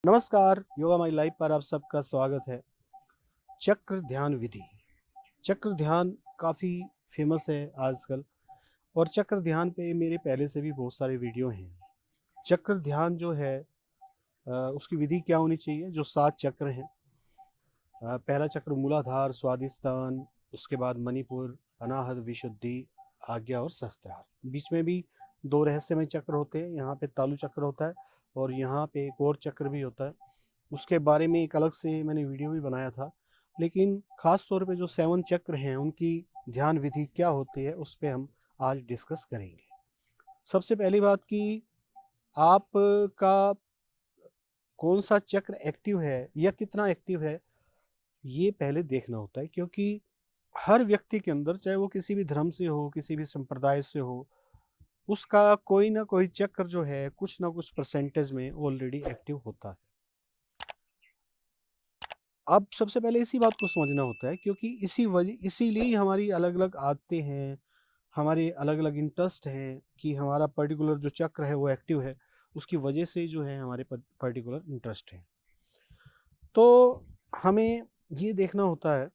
नमस्कार, yoga my life पर आप सबका स्वागत है। चक्र ध्यान विधि। चक्र ध्यान काफ़ी फेमस है आजकल और चक्र ध्यान पे मेरे पहले से भी बहुत सारे वीडियो हैं। चक्र ध्यान जो है उसकी विधि क्या होनी चाहिए? जो 7 चक्र हैं। पहला चक्र मूलाधार, स्वादिष्टान, उसके बाद मणिपुर, अनाहत, विशुद्धि, आज्ञा और सहस्त्रार। बीच में भी 2 रहस्यमय चक्र होते हैं। यहाँ पे तालु चक्र होता है और यहाँ पे एक और चक्र भी होता है। उसके बारे में एक अलग से मैंने वीडियो भी बनाया था, लेकिन ख़ास तौर पे जो 7 चक्र हैं उनकी ध्यान विधि क्या होती है उस पे हम आज डिस्कस करेंगे। सबसे पहली बात कि आपका कौन-सा चक्र एक्टिव है या कितना एक्टिव है, ये पहले देखना होता है, क्योंकि हर व्यक्ति के अंदर, चाहे वो किसी भी धर्म से हो, किसी भी संप्रदाय से हो, उसका कोई ना कोई चक्र जो है कुछ ना कुछ परसेंटेज में ऑलरेडी एक्टिव होता है। अब सबसे पहले इसी बात को समझना होता है, क्योंकि इसीलिए ही हमारी अलग-अलग आदतें हैं, हमारे अलग-अलग इंटरेस्ट हैं कि हमारा पर्टिकुलर जो चक्र है वो एक्टिव है, उसकी वजह से जो है हमारे पर्टिकुलर इंटरेस्ट हैं। तो हमें ये देखना होता है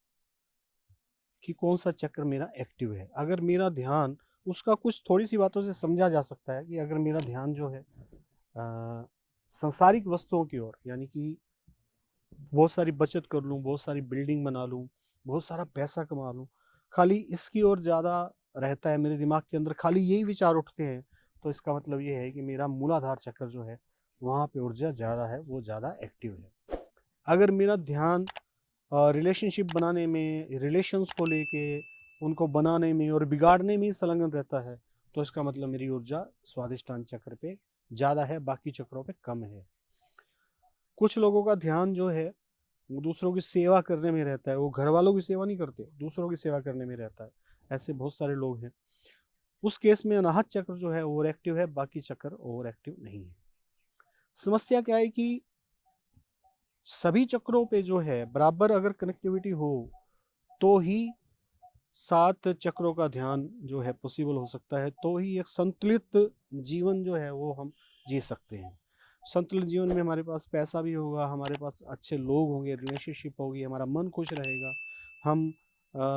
कि कौन-सा चक्र मेरा एक्टिव है। अगर मेरा ध्यान उसका कुछ थोड़ी-सी बातों से समझा जा सकता है कि अगर मेरा ध्यान जो है सांसारिक वस्तुओं की ओर, यानी कि बहुत सारी बचत कर लूँ, बहुत सारी बिल्डिंग बना लूँ, बहुत सारा पैसा कमा लूँ, खाली इसकी ओर ज़्यादा रहता है मेरे दिमाग के अंदर, खाली यही विचार उठते हैं, तो इसका मतलब ये है कि मेरा मूलाधार चक्र जो है, वहाँ पे ऊर्जा ज़्यादा है, वो ज़्यादा एक्टिव है। अगर मेरा ध्यान रिलेशनशिप बनाने में, रिलेशंस को लेके, उनको बनाने में और बिगाड़ने में ही संलग्न रहता है, तो इसका मतलब मेरी ऊर्जा स्वादिष्टान चक्र पे ज़्यादा है, बाकी चक्रों पे कम है। कुछ लोगों का ध्यान जो है वो दूसरों की सेवा करने में रहता है, वो घर वालों की सेवा नहीं करते, दूसरों की सेवा करने में रहता है। ऐसे बहुत सारे लोग हैं। उस केस में अनाहत चक्र जो है ओवर एक्टिव है, बाकी चक्र ओवर एक्टिव नहीं है। समस्या क्या है कि सभी चक्रों पे जो है बराबर अगर कनेक्टिविटी हो, तो ही 7 चक्रों का ध्यान जो है पॉसिबल हो सकता है, तो ही एक संतुलित जीवन जो है वो हम जी सकते हैं। संतुलित जीवन में हमारे पास पैसा भी होगा, हमारे पास अच्छे लोग होंगे, रिलेशनशिप होगी, हमारा मन खुश रहेगा, हम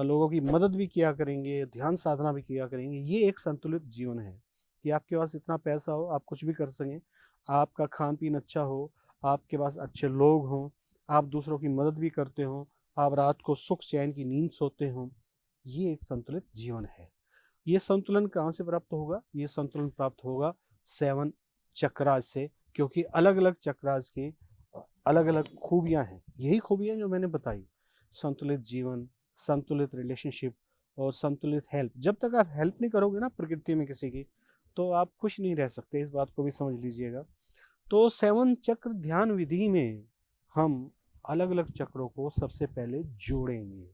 लोगों की मदद भी किया करेंगे, ध्यान साधना भी किया करेंगे। ये एक संतुलित जीवन है कि आपके पास इतना पैसा हो, आप कुछ भी कर सकें, आपका खान-पीन अच्छा हो, आपके पास अच्छे लोग हों, आप दूसरों की मदद भी करते हों, आप रात को सुख चैन की नींद सोते हों। ये एक संतुलित जीवन है। ये संतुलन कहाँ से प्राप्त होगा? ये संतुलन प्राप्त होगा 7 चक्रास से, क्योंकि अलग-अलग चक्रास की अलग-अलग खूबियाँ हैं। यही खूबियाँ जो मैंने बताई, संतुलित जीवन, संतुलित रिलेशनशिप और संतुलित हेल्थ। जब तक आप हेल्प नहीं करोगे ना प्रकृति में किसी की, तो आप खुश नहीं रह सकते, इस बात को भी समझ लीजिएगा। तो 7 चक्र ध्यान विधि में हम अलग-अलग चक्रों को सबसे पहले जोड़ेंगे।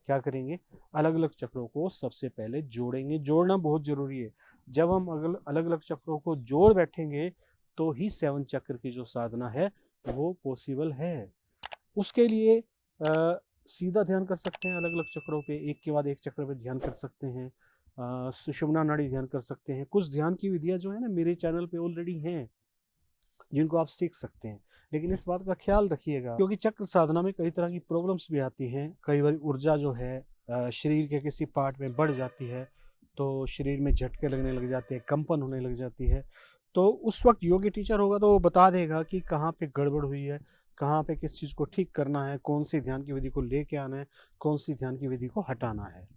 क्या करेंगे? अलग-अलग चक्रों को सबसे पहले जोड़ेंगे। जोड़ना बहुत ज़रूरी है। जब हम अलग-अलग चक्रों को जोड़ बैठेंगे, तो ही 7 चक्र की जो साधना है, वो पॉसिबल है। उसके लिए सीधा ध्यान कर सकते हैं अलग-अलग चक्रों पे, एक के बाद एक चक्र पे ध्यान कर सकते हैं। सुषुम्ना नाड़ी ध्यान कर सकते हैं। कुछ ध्यान की विधियाँ जो है ना मेरे चैनल पे ऑलरेडी हैं, जिनको आप सीख सकते हैं। लेकिन इस बात का ख्याल रखिएगा, क्योंकि चक्र साधना में कई तरह की प्रॉब्लम्स भी आती हैं। कई बार ऊर्जा जो है शरीर के किसी पार्ट में बढ़ जाती है, तो शरीर में झटके लगने लग जाते हैं, कंपन होने लग जाती है। तो उस वक़्त योगी टीचर होगा तो वो बता देगा कि कहाँ पे गड़बड़ हुई है, कहाँ पे किस चीज़ को ठीक करना है, कौन-सी ध्यान की विधि को लेके आना है, कौन-सी ध्यान की विधि को हटाना है।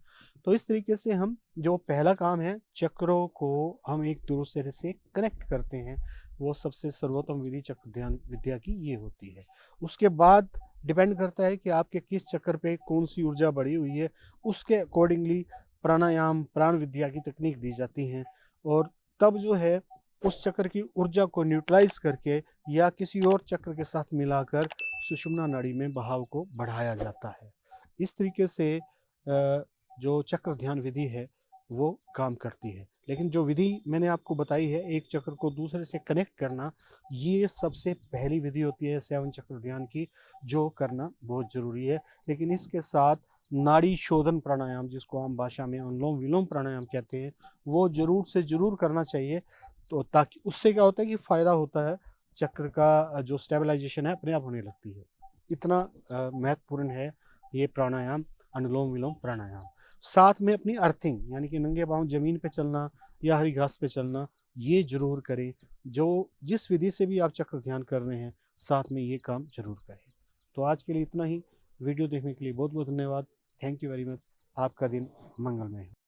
तो इस तरीके से हम जो पहला काम है, चक्रों को हम एक दूसरे से कनेक्ट करते हैं, वो सबसे सर्वोत्तम विधि चक्र ध्यान विद्या की ये होती है। उसके बाद डिपेंड करता है कि आपके किस चक्र पे कौन-सी ऊर्जा बढ़ी हुई है, उसके अकॉर्डिंगली प्राणायाम, प्राण विद्या की तकनीक दी जाती हैं और तब जो है उस चक्र की ऊर्जा को न्यूट्रलाइज़ करके या किसी और चक्र के साथ मिलाकर सुषुम्ना नाड़ी में बहाव को बढ़ाया जाता है। इस तरीके से जो चक्र ध्यान विधि है, वो काम करती है। लेकिन जो विधि मैंने आपको बताई है, एक चक्र को दूसरे से कनेक्ट करना, ये सबसे पहली विधि होती है 7 चक्र ध्यान की, जो करना बहुत ज़रूरी है। लेकिन इसके साथ नाड़ी शोधन प्राणायाम, जिसको आम भाषा में अनुलोम-विलोम प्राणायाम कहते हैं, वो ज़रूर से ज़रूर करना चाहिए। तो ताकि उससे क्या होता है कि फ़ायदा होता है, चक्र का जो स्टेबलाइजेशन है अपने आप होने लगती है। इतना महत्वपूर्ण है ये प्राणायाम, अनुलोम विलोम प्राणायाम। साथ में अपनी अर्थिंग यानी कि नंगे पाँव ज़मीन पे चलना या हरी घास पे चलना, ये ज़रूर करें। जो जिस विधि से भी आप चक्र ध्यान कर रहे हैं, साथ में ये काम ज़रूर करें। तो आज के लिए इतना ही। वीडियो देखने के लिए बहुत बहुत धन्यवाद। Thank you very much. आपका दिन मंगलमय हो।